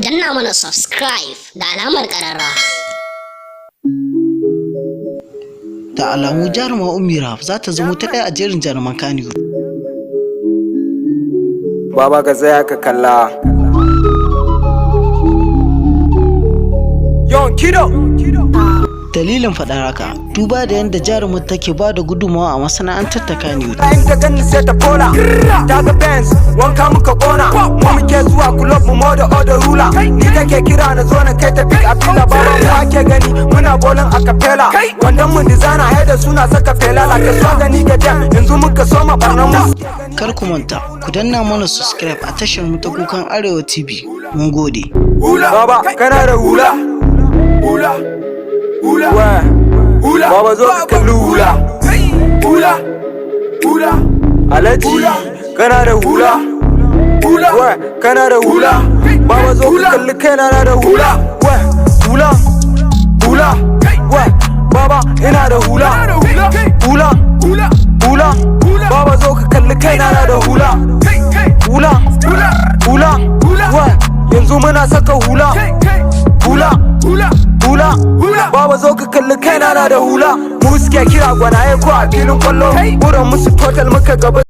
danna mana subscribe da alamar ƙararrawa. Da alamu jaruma ummi rahab za ta zama ta ɗaya a jerin jaruman Kannywood. Baba ka tsaya ka kalla. Yon kido. Dalilin faɗar haka duba da yadda jarumar take ba da gudunmawa a masana'antar ta Kannywood. In ta gani sai ta fola. Ta ga Benz wanka muka kona. Mu muke zuwa club mu moda order rula. Ni take kira na zo na kai ta pick a fila. Baba mu ake gani muna bolin a capella. Wannan mu designer haida suna saka fela. La ka so gani ga jam yanzu muka soma barnan mu. Kar ku manta ku danna mana subscribe a tashar mu ta Kukan Arewa TV. Mun gode. Baba kana da hula. Hula. Hula. Baba zo ka kalli hula. Hula. Hula. Alhaji kana da hula. Hula. Kana da hula. Baba zo ka kalli kaina na da hula. Hula. Hula. Baba ina da hula. Hula. Hula. Baba zo ka kalli kaina na da hula. Hula. Hula. Yanzu muna saka hula. Hula. Hula. Baba zo ka kalli kaina na da hula. Mu suke kira gwanaye ko a filin kwallo. Buran musu total muka gaba.